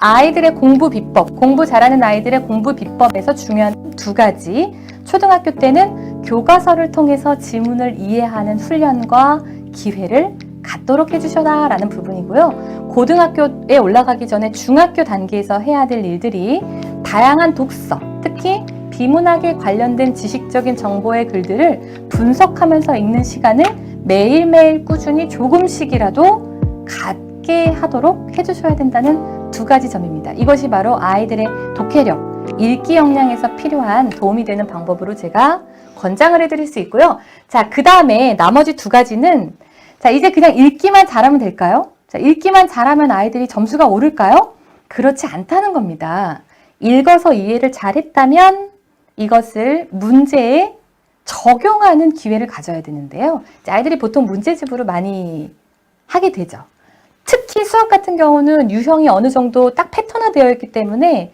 아이들의 공부 비법, 공부 잘하는 아이들의 공부 비법에서 중요한 두 가지. 초등학교 때는 교과서를 통해서 지문을 이해하는 훈련과 기회를 갖도록 해주셔라 라는 부분이고요. 고등학교에 올라가기 전에 중학교 단계에서 해야 될 일들이 다양한 독서, 특히 비문학에 관련된 지식적인 정보의 글들을 분석하면서 읽는 시간을 매일매일 꾸준히 조금씩이라도 갖게 하도록 해주셔야 된다는 두 가지 점입니다. 이것이 바로 아이들의 독해력, 읽기 역량에서 필요한 도움이 되는 방법으로 제가 권장을 해드릴 수 있고요. 자, 그 다음에 나머지 두 가지는 자, 이제 그냥 읽기만 잘하면 될까요? 자, 읽기만 잘하면 아이들이 점수가 오를까요? 그렇지 않다는 겁니다. 읽어서 이해를 잘했다면 이것을 문제에 적용하는 기회를 가져야 되는데요. 아이들이 보통 문제집으로 많이 하게 되죠. 특히 수학 같은 경우는 유형이 어느 정도 딱 패턴화되어 있기 때문에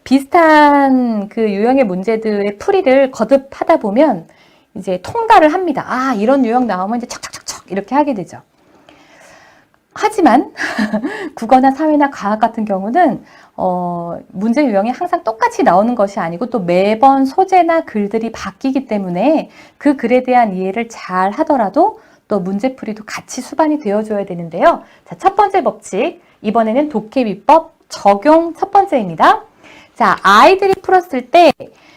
비슷한 그 유형의 문제들의 풀이를 거듭하다 보면 이제 통달을 합니다. 아, 이런 유형 나오면 이제 척척척척 이렇게 하게 되죠. 하지만 국어나 사회나 과학 같은 경우는 문제 유형이 항상 똑같이 나오는 것이 아니고 또 매번 소재나 글들이 바뀌기 때문에 그 글에 대한 이해를 잘 하더라도 또 문제풀이도 같이 수반이 되어줘야 되는데요. 자, 첫 번째 법칙, 이번에는 독해비법 적용 첫 번째입니다. 자, 아이들이 풀었을 때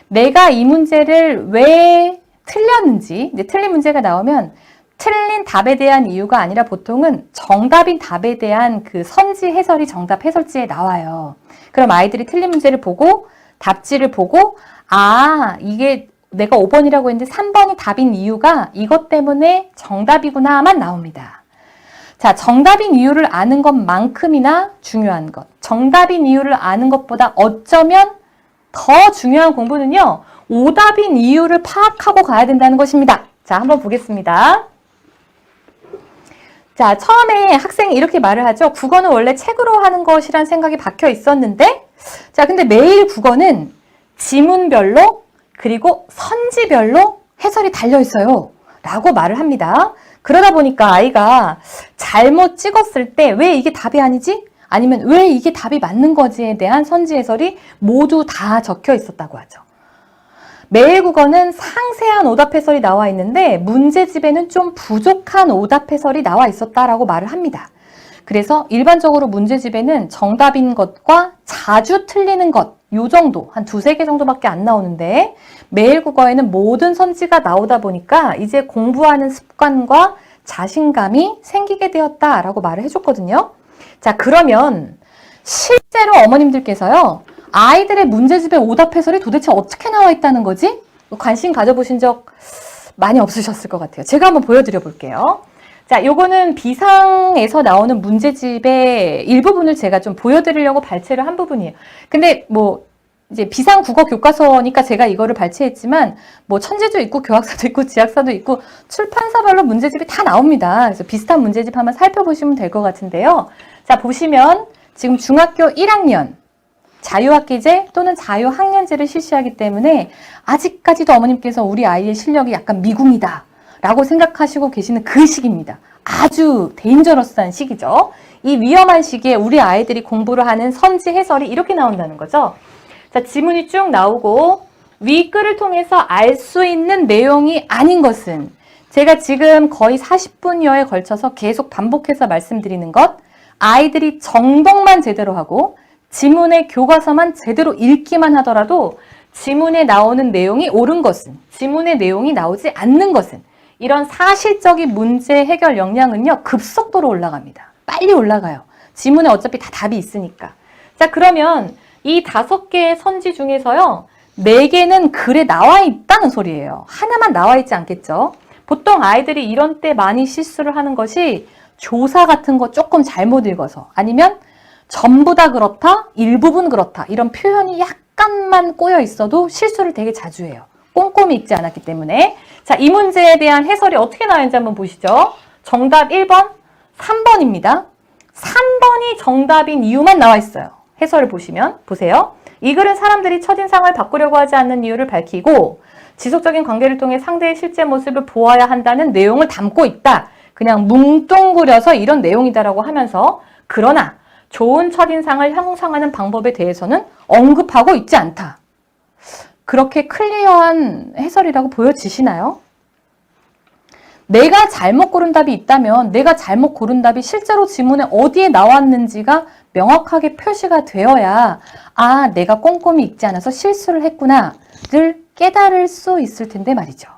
내가 이 문제를 왜 틀렸는지, 이제 틀린 문제가 나오면 틀린 답에 대한 이유가 아니라 보통은 정답인 답에 대한 그 선지 해설이 정답 해설지에 나와요. 그럼 아이들이 틀린 문제를 보고 답지를 보고 아, 이게 내가 5번이라고 했는데 3번이 답인 이유가 이것 때문에 정답이구나만 나옵니다. 자, 정답인 이유를 아는 것만큼이나 중요한 것. 정답인 이유를 아는 것보다 어쩌면 더 중요한 공부는요. 오답인 이유를 파악하고 가야 된다는 것입니다. 자, 한번 보겠습니다. 자, 처음에 학생이 이렇게 말을 하죠. 국어는 원래 책으로 하는 것이란 생각이 박혀 있었는데 자, 근데 매일 국어는 지문별로 그리고 선지별로 해설이 달려 있어요. 라고 말을 합니다. 그러다 보니까 아이가 잘못 찍었을 때 왜 이게 답이 아니지? 아니면 왜 이게 답이 맞는 거지에 대한 선지 해설이 모두 다 적혀 있었다고 하죠. 매일 국어는 상세한 오답 해설이 나와 있는데 문제집에는 좀 부족한 오답 해설이 나와 있었다라고 말을 합니다. 그래서 일반적으로 문제집에는 정답인 것과 자주 틀리는 것, 요 정도, 한 두세 개 정도밖에 안 나오는데 매일 국어에는 모든 선지가 나오다 보니까 이제 공부하는 습관과 자신감이 생기게 되었다라고 말을 해줬거든요. 자, 그러면 실제로 어머님들께서요. 아이들의 문제집의 오답 해설이 도대체 어떻게 나와 있다는 거지? 관심 가져보신 적 많이 없으셨을 것 같아요. 제가 한번 보여드려 볼게요. 자, 요거는 비상에서 나오는 문제집의 일부분을 제가 좀 보여드리려고 발췌를 한 부분이에요. 근데 뭐 이제 비상 국어 교과서니까 제가 이거를 발췌했지만 뭐 천재도 있고 교학사도 있고 지학사도 있고 출판사별로 문제집이 다 나옵니다. 그래서 비슷한 문제집 한번 살펴보시면 될 것 같은데요. 자, 보시면 지금 중학교 1학년 자유학기제 또는 자유학년제를 실시하기 때문에 아직까지도 어머님께서 우리 아이의 실력이 약간 미궁이다 라고 생각하시고 계시는 그 시기입니다. 아주 데인저러스한 시기죠. 이 위험한 시기에 우리 아이들이 공부를 하는 선지 해설이 이렇게 나온다는 거죠. 자, 지문이 쭉 나오고 윗글을 통해서 알 수 있는 내용이 아닌 것은 제가 지금 거의 40분여에 걸쳐서 계속 반복해서 말씀드리는 것, 아이들이 정독만 제대로 하고 지문의 교과서만 제대로 읽기만 하더라도 지문에 나오는 내용이 옳은 것은, 지문의 내용이 나오지 않는 것은 이런 사실적인 문제 해결 역량은요, 급속도로 올라갑니다. 빨리 올라가요. 지문에 어차피 다 답이 있으니까. 자, 그러면 이 5개의 선지 중에서요, 4개는 글에 나와 있다는 소리예요. 하나만 나와 있지 않겠죠? 보통 아이들이 이런 때 많이 실수를 하는 것이 조사 같은 거 조금 잘못 읽어서 아니면 전부 다 그렇다, 일부분 그렇다 이런 표현이 약간만 꼬여 있어도 실수를 되게 자주 해요. 꼼꼼히 읽지 않았기 때문에. 자, 이 문제에 대한 해설이 어떻게 나왔는지 한번 보시죠. 정답 1번, 3번입니다. 3번이 정답인 이유만 나와 있어요. 해설을 보시면, 보세요. 이 글은 사람들이 첫인상을 바꾸려고 하지 않는 이유를 밝히고 지속적인 관계를 통해 상대의 실제 모습을 보아야 한다는 내용을 담고 있다. 그냥 뭉뚱그려서 이런 내용이다라고 하면서 그러나 좋은 첫인상을 형성하는 방법에 대해서는 언급하고 있지 않다. 그렇게 클리어한 해설이라고 보여지시나요? 내가 잘못 고른 답이 있다면 내가 잘못 고른 답이 실제로 지문에 어디에 나왔는지가 명확하게 표시가 되어야 아, 내가 꼼꼼히 읽지 않아서 실수를 했구나를 깨달을 수 있을 텐데 말이죠.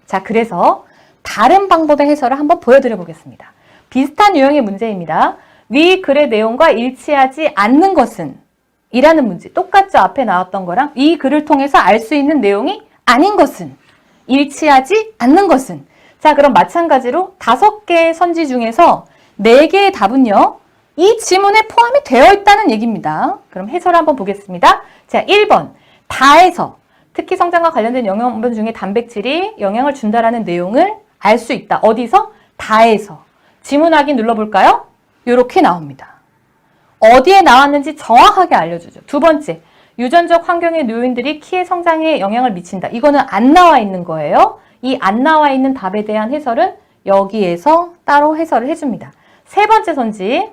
자, 그래서 다른 방법의 해설을 한번 보여드려 보겠습니다. 비슷한 유형의 문제입니다. 위 글의 내용과 일치하지 않는 것은? 이라는 문제. 똑같죠? 앞에 나왔던 거랑 이 글을 통해서 알 수 있는 내용이 아닌 것은? 일치하지 않는 것은? 자, 그럼 마찬가지로 5개의 선지 중에서 4개의 답은요. 이 지문에 포함이 되어 있다는 얘기입니다. 그럼 해설 한번 보겠습니다. 자, 1번. 다에서 특히 성장과 관련된 영양분 중에 단백질이 영향을 준다라는 내용을 알 수 있다. 어디서? 다에서. 지문 확인 눌러볼까요? 이렇게 나옵니다. 어디에 나왔는지 정확하게 알려주죠. 2번째, 유전적 환경의 요인들이 키의 성장에 영향을 미친다. 이거는 안 나와 있는 거예요. 이 안 나와 있는 답에 대한 해설은 여기에서 따로 해설을 해줍니다. 3번째 선지,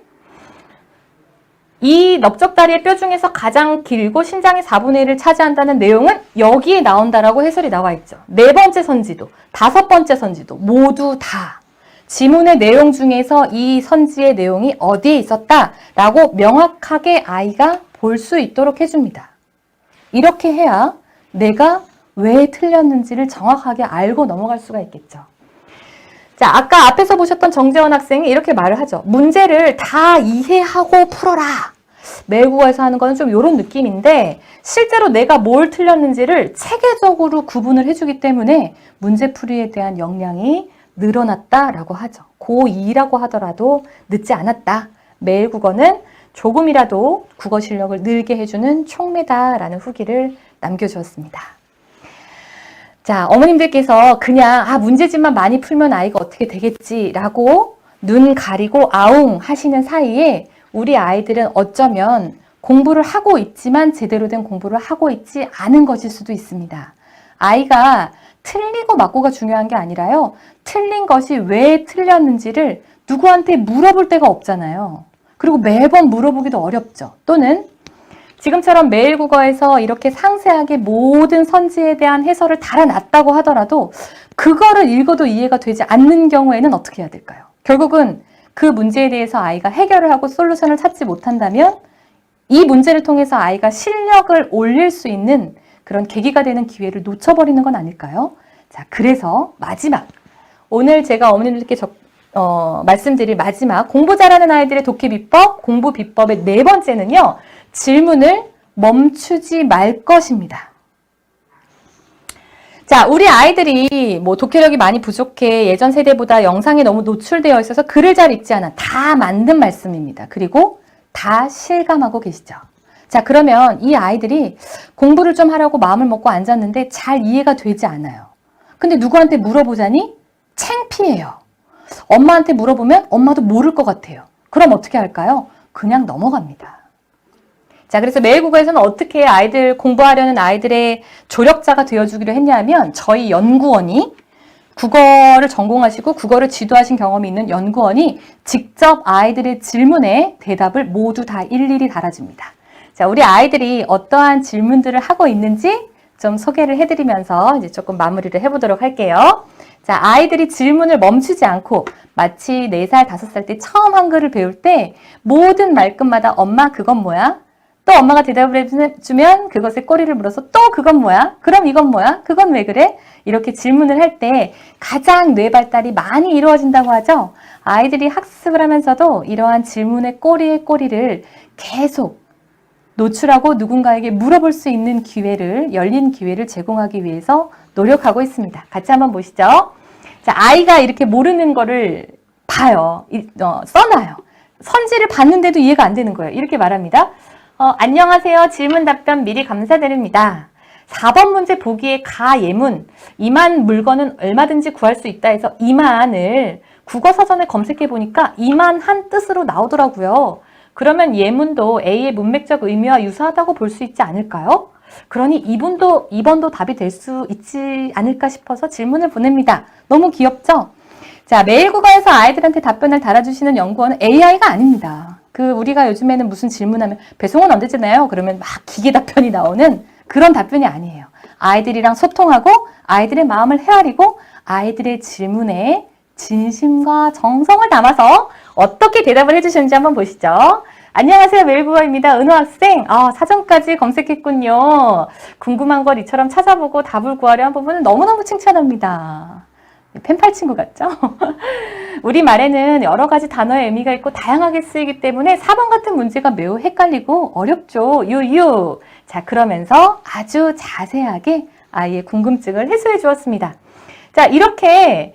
이 넓적다리의 뼈 중에서 가장 길고 신장의 4분의 1을 차지한다는 내용은 여기에 나온다라고 해설이 나와 있죠. 4번째 선지도, 5번째 선지도 모두 다 지문의 내용 중에서 이 선지의 내용이 어디에 있었다라고 명확하게 아이가 볼 수 있도록 해줍니다. 이렇게 해야 내가 왜 틀렸는지를 정확하게 알고 넘어갈 수가 있겠죠. 자, 아까 앞에서 보셨던 정재원 학생이 이렇게 말을 하죠. 문제를 다 이해하고 풀어라. 매국어에서 하는 거는 좀 이런 느낌인데 실제로 내가 뭘 틀렸는지를 체계적으로 구분을 해주기 때문에 문제풀이에 대한 역량이 늘어났다라고 하죠. 고2라고 하더라도 늦지 않았다. 매일 국어는 조금이라도 국어 실력을 늘게 해주는 촉매다라는 후기를 남겨주었습니다. 자, 어머님들께서 그냥 문제집만 많이 풀면 아이가 어떻게 되겠지라고 눈 가리고 아웅 하시는 사이에 우리 아이들은 어쩌면 공부를 하고 있지만 제대로 된 공부를 하고 있지 않은 것일 수도 있습니다. 아이가 틀리고 맞고가 중요한 게 아니라요. 틀린 것이 왜 틀렸는지를 누구한테 물어볼 데가 없잖아요. 그리고 매번 물어보기도 어렵죠. 또는 지금처럼 매일 국어에서 이렇게 상세하게 모든 선지에 대한 해설을 달아놨다고 하더라도 그거를 읽어도 이해가 되지 않는 경우에는 어떻게 해야 될까요? 결국은 그 문제에 대해서 아이가 해결을 하고 솔루션을 찾지 못한다면 이 문제를 통해서 아이가 실력을 올릴 수 있는 그런 계기가 되는 기회를 놓쳐버리는 건 아닐까요? 자, 그래서 마지막 오늘 제가 어머님들께 말씀드릴 마지막 공부 잘하는 아이들의 독해 비법, 공부 비법의 4번째는요. 질문을 멈추지 말 것입니다. 자, 우리 아이들이 독해력이 많이 부족해 예전 세대보다 영상에 너무 노출되어 있어서 글을 잘 읽지 않아. 다 만든 말씀입니다. 그리고 다 실감하고 계시죠. 자, 그러면 이 아이들이 공부를 좀 하려고 마음을 먹고 앉았는데 잘 이해가 되지 않아요. 근데 누구한테 물어보자니 창피해요. 엄마한테 물어보면 엄마도 모를 것 같아요. 그럼 어떻게 할까요? 그냥 넘어갑니다. 자, 그래서 매일국어에서는 어떻게 아이들 공부하려는 아이들의 조력자가 되어주기로 했냐면 저희 연구원이 국어를 전공하시고 국어를 지도하신 경험이 있는 연구원이 직접 아이들의 질문에 대답을 모두 다 일일이 달아줍니다. 자, 우리 아이들이 어떠한 질문들을 하고 있는지 좀 소개를 해드리면서 이제 조금 마무리를 해보도록 할게요. 자, 아이들이 질문을 멈추지 않고 마치 4살, 5살 때 처음 한글을 배울 때 모든 말끝마다 엄마 그건 뭐야? 또 엄마가 대답을 해주면 그것에 꼬리를 물어서 또 그건 뭐야? 그럼 이건 뭐야? 그건 왜 그래? 이렇게 질문을 할 때 가장 뇌 발달이 많이 이루어진다고 하죠. 아이들이 학습을 하면서도 이러한 질문의 꼬리에 꼬리를 계속 노출하고 누군가에게 물어볼 수 있는 기회를, 열린 기회를 제공하기 위해서 노력하고 있습니다. 같이 한번 보시죠. 자, 아이가 이렇게 모르는 거를 봐요. 써놔요. 선지를 봤는데도 이해가 안 되는 거예요. 이렇게 말합니다. 안녕하세요. 질문 답변 미리 감사드립니다. 4번 문제 보기에 가 예문, 이만 물건은 얼마든지 구할 수 있다 해서 이만을 국어사전에 검색해 보니까 이만한 뜻으로 나오더라고요. 그러면 예문도 A의 문맥적 의미와 유사하다고 볼 수 있지 않을까요? 그러니 2번도 답이 될 수 있지 않을까 싶어서 질문을 보냅니다. 너무 귀엽죠? 자, 매일 국어에서 아이들한테 답변을 달아주시는 연구원은 AI가 아닙니다. 우리가 요즘에는 무슨 질문하면 배송은 언제 주나요? 그러면 막 기계 답변이 나오는 그런 답변이 아니에요. 아이들이랑 소통하고 아이들의 마음을 헤아리고 아이들의 질문에 진심과 정성을 담아서 어떻게 대답을 해주셨는지 한번 보시죠. 안녕하세요. 메일국어입니다. 은호 학생. 사전까지 검색했군요. 궁금한 걸 이처럼 찾아보고 답을 구하려 한 부분은 너무너무 칭찬합니다. 펜팔 친구 같죠? 우리말에는 여러 가지 단어의 의미가 있고 다양하게 쓰이기 때문에 4번 같은 문제가 매우 헷갈리고 어렵죠. 유유. 자, 그러면서 아주 자세하게 아이의 궁금증을 해소해 주었습니다. 자, 이렇게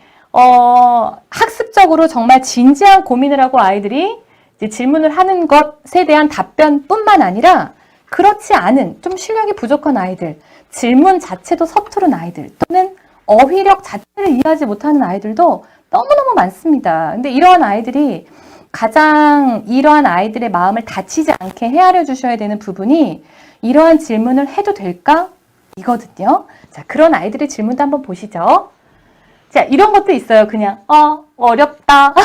학습적으로 정말 진지한 고민을 하고 아이들이 이제 질문을 하는 것에 대한 답변뿐만 아니라 그렇지 않은 좀 실력이 부족한 아이들, 질문 자체도 서투른 아이들 또는 어휘력 자체를 이해하지 못하는 아이들도 너무너무 많습니다. 근데 이러한 아이들이 가장 이러한 아이들의 마음을 다치지 않게 헤아려 주셔야 되는 부분이 이러한 질문을 해도 될까? 이거든요. 자, 그런 아이들의 질문도 한번 보시죠. 자, 이런 것도 있어요. 그냥 어렵다.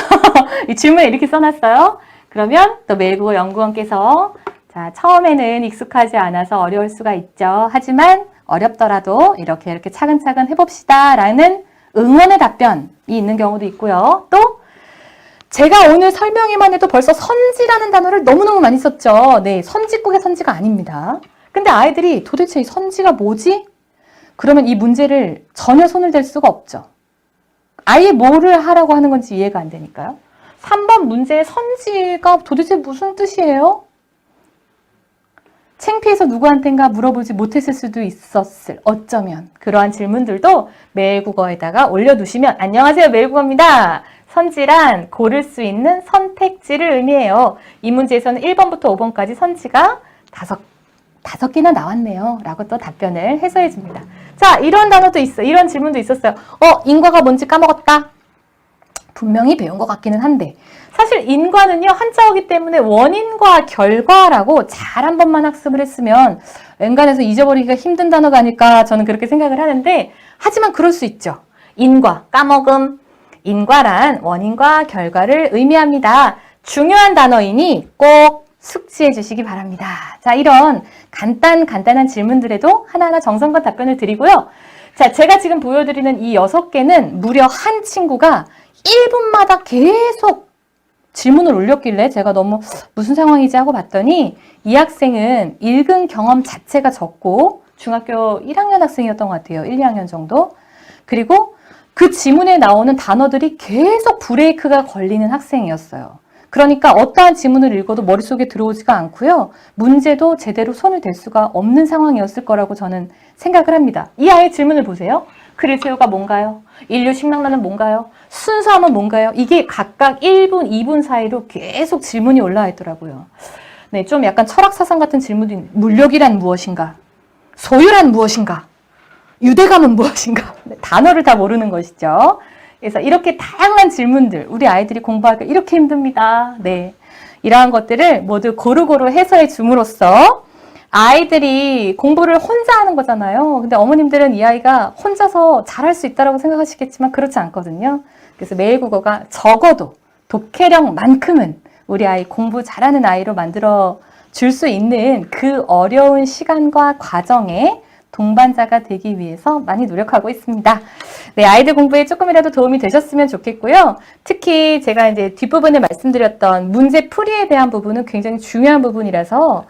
이 질문에 이렇게 써놨어요. 그러면 또 메일국어 연구원께서 자, 처음에는 익숙하지 않아서 어려울 수가 있죠. 하지만 어렵더라도 이렇게 차근차근 해봅시다 라는 응원의 답변이 있는 경우도 있고요. 또 제가 오늘 설명에만 해도 벌써 선지라는 단어를 너무너무 많이 썼죠. 네, 선지국의 선지가 아닙니다. 근데 아이들이 도대체 이 선지가 뭐지? 그러면 이 문제를 전혀 손을 댈 수가 없죠. 아예 뭐를 하라고 하는 건지 이해가 안 되니까요. 3번 문제의 선지가 도대체 무슨 뜻이에요? 창피해서 누구한텐가 물어보지 못했을 수도 있었을 어쩌면 그러한 질문들도 메일국어에다가 올려두시면 안녕하세요 메일국어입니다. 선지란 고를 수 있는 선택지를 의미해요. 이 문제에서는 1번부터 5번까지 선지가 다섯 개나 나왔네요 라고 또 답변을 해소해 줍니다. 자, 이런 단어도 있어. 이런 질문도 있었어요. 인과가 뭔지 까먹었다. 분명히 배운 것 같기는 한데 사실 인과는요 한자어기 때문에 원인과 결과라고 잘 한 번만 학습을 했으면 웬간해서 잊어버리기가 힘든 단어가 아닐까 저는 그렇게 생각을 하는데 하지만 그럴 수 있죠. 인과, 까먹음. 인과란 원인과 결과를 의미합니다. 중요한 단어이니 꼭 숙지해 주시기 바랍니다. 자, 이런 간단한 질문들에도 하나하나 정성껏 답변을 드리고요. 자, 제가 지금 보여드리는 이 6개는 무려 한 친구가 1분마다 계속 질문을 올렸길래 제가 너무 무슨 상황이지 하고 봤더니 이 학생은 읽은 경험 자체가 적고 중학교 1학년 학생이었던 것 같아요. 1, 2학년 정도. 그리고 그 지문에 나오는 단어들이 계속 브레이크가 걸리는 학생이었어요. 그러니까 어떠한 지문을 읽어도 머릿속에 들어오지가 않고요. 문제도 제대로 손을 댈 수가 없는 상황이었을 거라고 저는 생각을 합니다. 이 아이의 질문을 보세요. 그릴새우가 뭔가요? 인류 식량난은 뭔가요? 순수함은 뭔가요? 이게 각각 1분, 2분 사이로 계속 질문이 올라와 있더라고요. 네, 좀 약간 철학사상 같은 질문도 있는 물욕이란 무엇인가? 소유란 무엇인가? 유대감은 무엇인가? 네, 단어를 다 모르는 것이죠. 그래서 이렇게 다양한 질문들, 우리 아이들이 공부하기가 이렇게 힘듭니다. 네, 이러한 것들을 모두 고루고루 해소해 줌으로써 아이들이 공부를 혼자 하는 거잖아요. 근데 어머님들은 이 아이가 혼자서 잘할 수 있다고 생각하시겠지만 그렇지 않거든요. 그래서 메일국어가 적어도 독해력만큼은 우리 아이 공부 잘하는 아이로 만들어 줄 수 있는 그 어려운 시간과 과정에 동반자가 되기 위해서 많이 노력하고 있습니다. 네, 아이들 공부에 조금이라도 도움이 되셨으면 좋겠고요. 특히 제가 이제 뒷부분에 말씀드렸던 문제 풀이에 대한 부분은 굉장히 중요한 부분이라서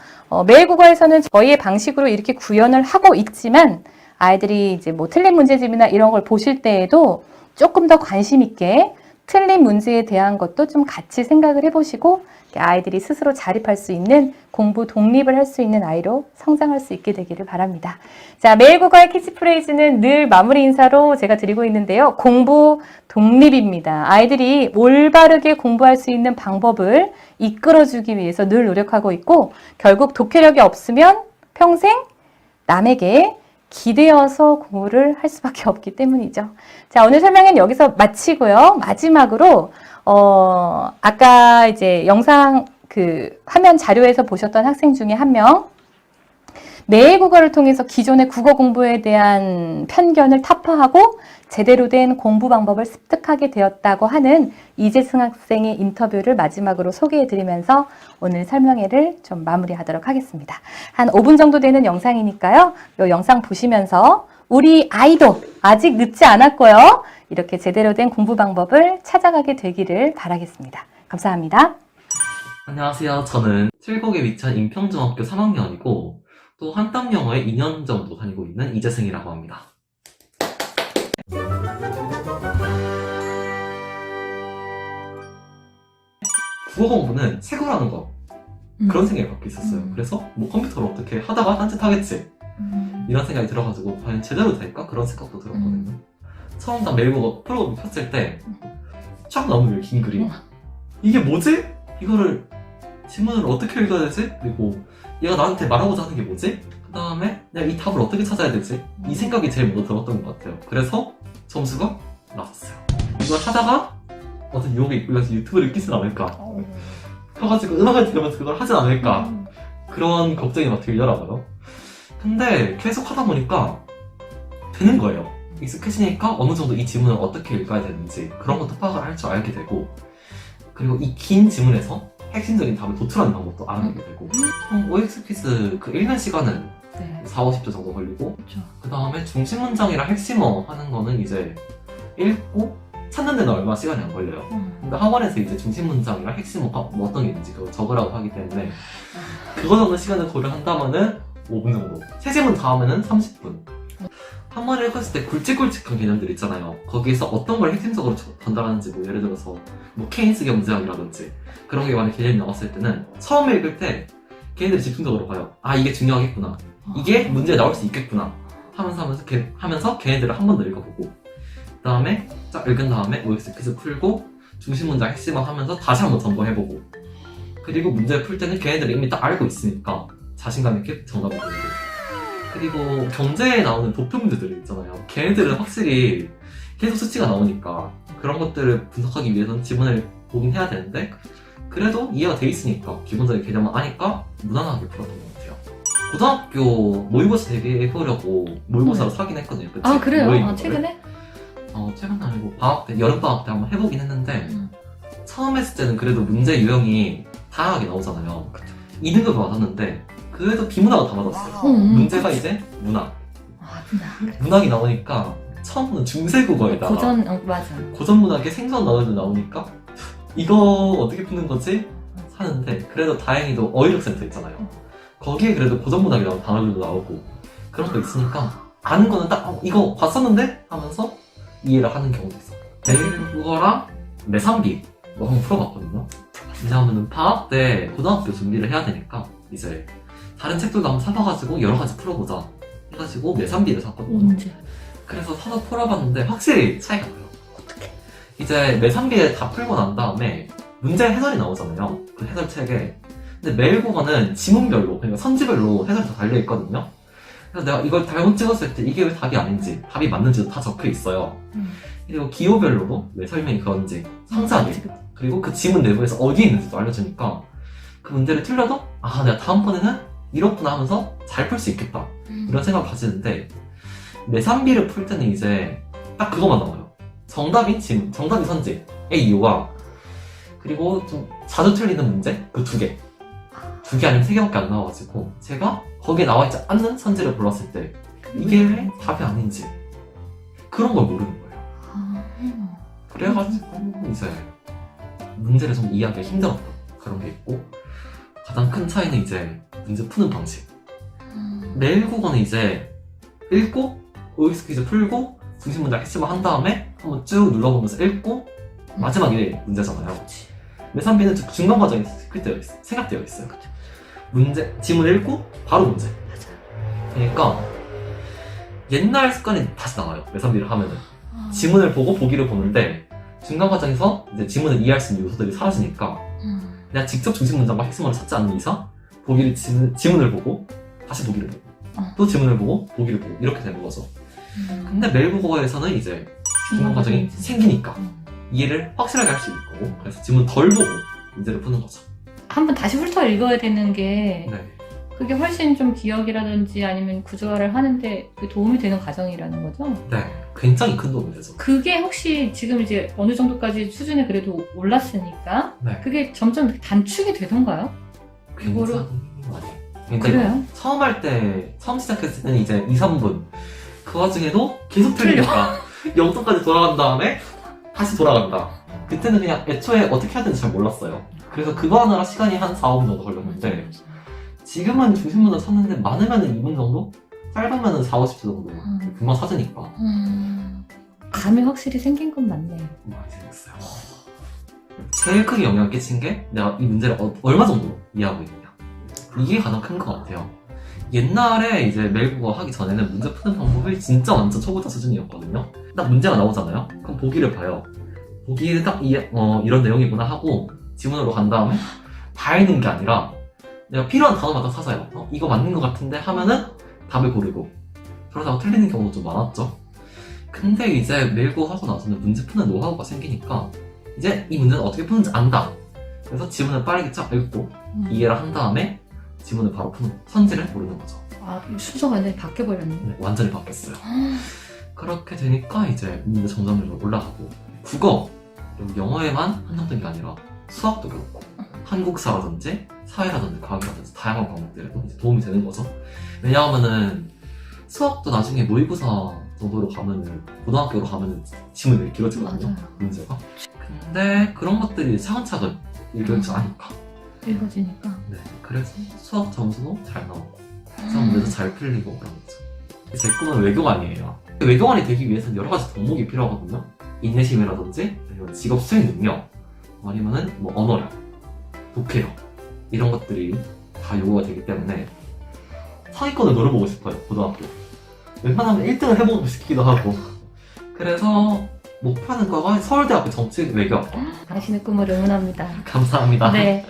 메일국어에서는 저희의 방식으로 이렇게 구현을 하고 있지만 아이들이 이제 뭐 틀린 문제집이나 이런 걸 보실 때에도 조금 더 관심 있게 틀린 문제에 대한 것도 좀 같이 생각을 해보시고 아이들이 스스로 자립할 수 있는 공부 독립을 할 수 있는 아이로 성장할 수 있게 되기를 바랍니다. 자, 메일국어의 캐치프레이즈는 늘 마무리 인사로 제가 드리고 있는데요. 공부 독립입니다. 아이들이 올바르게 공부할 수 있는 방법을 이끌어주기 위해서 늘 노력하고 있고 결국 독해력이 없으면 평생 남에게 기대어서 공부를 할 수밖에 없기 때문이죠. 자, 오늘 설명은 여기서 마치고요. 마지막으로 아까 이제 영상 화면 자료에서 보셨던 학생 중에 한 명 매일 국어를 통해서 기존의 국어 공부에 대한 편견을 타파하고 제대로 된 공부 방법을 습득하게 되었다고 하는 이재승 학생의 인터뷰를 마지막으로 소개해드리면서 오늘 설명회를 좀 마무리하도록 하겠습니다. 한 5분 정도 되는 영상이니까요. 이 영상 보시면서 우리 아이도 아직 늦지 않았고요. 이렇게 제대로 된 공부 방법을 찾아가게 되기를 바라겠습니다. 감사합니다. 안녕하세요. 저는 칠곡에 위치한 인평중학교 3학년이고 또 한땀영어에 2년 정도 다니고 있는 이재승이라고 합니다. 국어 공부는 책으로 하는 거 그런 생각이 갖고 있었어요. 그래서 뭐 컴퓨터로 어떻게 하다가 딴짓하겠지 이런 생각이 들어가지고 과연 제대로 될까? 그런 생각도 들었거든요. 처음 다 매일국어 프로그램 켰을 때 쫙 나오는 긴 글이 이게 뭐지? 이거를 지문을 어떻게 읽어야 되지? 그리고 얘가 나한테 말하고자 하는 게 뭐지? 그 다음에 내가 이 답을 어떻게 찾아야 되지? 이 생각이 제일 먼저 들었던 것 같아요. 그래서 점수가 낮았어요. 이걸 하다가 어떤 유혹에 이끌려서 유튜브를 끼진 않을까 켜가지고 음악을 들으면서 그걸 하진 않을까 그런 걱정이 막 들더라고요. 근데 계속 하다 보니까 되는 거예요. 익숙해지니까 어느 정도 이 지문을 어떻게 읽어야 되는지 그런 것도 파악을 할 줄 알게 되고, 그리고 이 긴 지문에서 핵심적인 답을 도출하는 방법도 알아내게 되고, OX 퀴즈 그 읽는 시간은 4-50초 정도 걸리고, 그 다음에 중심 문장이랑 핵심어 하는 거는 이제 읽고 찾는 데는 얼마 시간이 안 걸려요. 근데 학원에서 이제 중심 문장이랑 핵심어가 뭐 어떤 게 있는지 그걸 적으라고 하기 때문에 그거 정도 시간을 고려한다면은 5분 정도, 세 지문 다 하면은 30분. 한 번에 읽었을 때 굵직굵직한 개념들 있잖아요. 거기에서 어떤 걸 핵심적으로 전달하는지, 뭐 예를 들어서 뭐 케인스 경제학이라든지 그런 게 만약 개념이 나왔을 때는 처음에 읽을 때 걔네들이 집중적으로 봐요. 아, 이게 중요하겠구나, 이게 문제에 나올 수 있겠구나 하면서 걔네들을 한 번 더 읽어보고, 그 다음에 쫙 읽은 다음에 OX 퀴즈 풀고 중심 문장 핵심어 하면서 다시 한번 점검해보고, 그리고 문제를 풀 때는 걔네들이 이미 딱 알고 있으니까 자신감 있게 정답을 보고, 그리고 경제에 나오는 도표 문제들 있잖아요. 걔네들은 확실히 계속 수치가 나오니까 그런 것들을 분석하기 위해서는 지문을 보긴 해야 되는데, 그래도 이해가 돼 있으니까 기본적인 개념을 아니까 무난하게 풀었던 것 같아요. 고등학교 모의고사 대비해보려고 모의고사로 사긴 했거든요. 그 아, 그래요? 모의고사를. 최근에? 최근은 아니고 방학 때, 여름방학 때 한번 해보긴 했는데 처음 했을 때는 그래도 문제 유형이 다양하게 나오잖아요. 2등급을 맞았는데 그래도 비문학은 다 맞았어요. 문제가 이제 문학. 문학이 나오니까 처음은 중세국어에다가 고전 문학의 생소한 단어도 나오니까 이거 어떻게 푸는 거지? 하는데 그래도 다행히도 어휘력센터 있잖아요. 거기에 그래도 고전 문학이 나온 단어들도 나오고 그런 거 있으니까 아는 거는 딱 이거 봤었는데? 하면서 이해를 하는 경우도 있어요. 내국어랑 매상비 뭐 한번 풀어봤거든요. 이제 하면은 방학 때 고등학교 준비를 해야 되니까 이제 다른 책들도 한번 사봐가지고 여러 가지 풀어보자 해가지고 매산비를 샀거든요. 그래서 사서 풀어봤는데 확실히 차이가 나요. 어떻게? 이제 매산비를 다 풀고 난 다음에 문제 해설이 나오잖아요. 그 해설책에. 근데 매일국어는 지문별로, 그러니까 선지별로 해설이 다 달려있거든요. 그래서 내가 이걸 잘못 찍었을 때 이게 왜 답이 아닌지, 답이 맞는지도 다 적혀 있어요. 그리고 기호별로도 왜 설명이 그런지 상세하게, 그리고 그 지문 내부에서 어디에 있는지도 알려주니까 그 문제를 틀려도 아, 내가 다음번에는 이렇구나 하면서 잘 풀 수 있겠다 이런 생각을 가지는데, 매산비를 풀 때는 이제 딱 그거만 나와요. 정답인 지문, 정답인 선지 A와 그리고 좀 자주 틀리는 문제 그 두 개 아니면 세 개밖에 안 나와가지고 제가 거기에 나와있지 않는 선지를 골랐을 때 이게 왜 답이 아닌지 그런 걸 모르는 거예요. 그래가지고 이제 문제를 좀 이해하기 힘들었던 그런 게 있고, 가장 큰 차이는 이제 문제 푸는 방식. 매일국어는 이제 읽고 OX 퀴즈 풀고 중심 문장 핵심을 한 다음에 한번 쭉 눌러보면서 읽고 마지막에 문제잖아요. 매산비는 중간 과정이 생각되어 있어요. 문제, 지문 읽고 바로 문제. 그러니까 옛날 습관이 다시 나와요. 매산비를 하면은 지문을 보고 보기를 보는데 중간 과정에서 이제 지문을 이해할 수 있는 요소들이 사라지니까 내가 직접 중심 문장과 핵심어를 찾지 않는 이상 보기를 지문을 보고 다시 보기를 보고 또 지문을 보고 보기를 보고 이렇게 되는 거죠. 근데 매일국어에서는 이제 중간 과정이 생기니까 이해를 확실하게 할 수 있는 거고, 그래서 지문 덜 보고 문제를 푸는 거죠. 한번 다시 훑어 읽어야 되는 게 네. 그게 훨씬 좀 기억이라든지 아니면 구조화를 하는데 그 도움이 되는 과정이라는 거죠? 네, 굉장히 큰 도움이 되죠. 그게 혹시 지금 이제 어느 정도까지 수준이 그래도 올랐으니까 네, 그게 점점 이렇게 단축이 되던가요? 굉장히 그거를- 많이. 근데 그래요? 처음 시작했을 때는 이제 2, 3분. 그 와중에도 계속 틀리니까 0도까지 돌아간 다음에 다시 돌아간다. 그때는 그냥 애초에 어떻게 해야 되는지 잘 몰랐어요. 그래서 그거 하느라 시간이 한 4, 5분 정도 걸렸는데 지금은 중심문을 찾는데 많으면 2분 정도? 짧으면 4, 50초 정도. 금방 찾으니까. 감이 확실히 생긴 건 맞네요. 많이 생겼어요. 제일 크게 영향을 끼친 게 내가 이 문제를 얼마 정도 이해하고 있느냐. 이게 가장 큰 것 같아요. 옛날에 이제 매일국어 하기 전에는 문제 푸는 방법이 진짜 완전 초보자 수준이었거든요. 딱 문제가 나오잖아요. 그럼 보기를 봐요. 보기를 딱 이런 내용이구나 하고 지문으로 간 다음에 다 읽는 게 아니라 내가 필요한 단어만 딱 찾아요. 이거 맞는 것 같은데 하면은 답을 고르고 그러다가 틀리는 경우도 좀 많았죠. 근데 이제 매일국어 하고 나서는 문제 푸는 노하우가 생기니까 이제 이 문제는 어떻게 푸는지 안다. 그래서 지문을 빠르게 쫙 읽고 이해를 한 다음에 지문을 바로 푸는 선지를 모르는 거죠. 아, 순서가 완전히 바뀌어버렸네. 네, 완전히 바뀌었어요. 그렇게 되니까 이제 문제 정답률이 올라가고 국어, 그리고 영어에만 한정된 게 아니라 수학도 그렇고 한국사라든지 사회라든지 과학이라든지 다양한 과목들에도 이제 도움이 되는 거죠. 왜냐하면은 수학도 나중에 모의고사 정도로 가면은 고등학교로 가면은 지문이 길어지거든요. 맞아요. 문제가. 근데 그런 것들이 차근차근 읽어지지 않으니까. 읽어지니까. 네, 그래서 수학 점수도 잘 나오고 수학 문제도 잘 풀리고 그런 거죠. 제 꿈은 외교관이에요. 외교관이 되기 위해서는 여러 가지 덕목이 필요하거든요. 인내심이라든지 아니면 직업 수행 능력 아니면은 뭐 언어력, 독해력 이런 것들이 다 요구가 되기 때문에 상위권을 노려보고 싶어요. 고등학교 웬만하면 1등을 해보고 싶기도 하고 그래서 목표하는 거가 서울대학교 정치외교학과. 당신의 꿈을 응원합니다. 감사합니다. 네.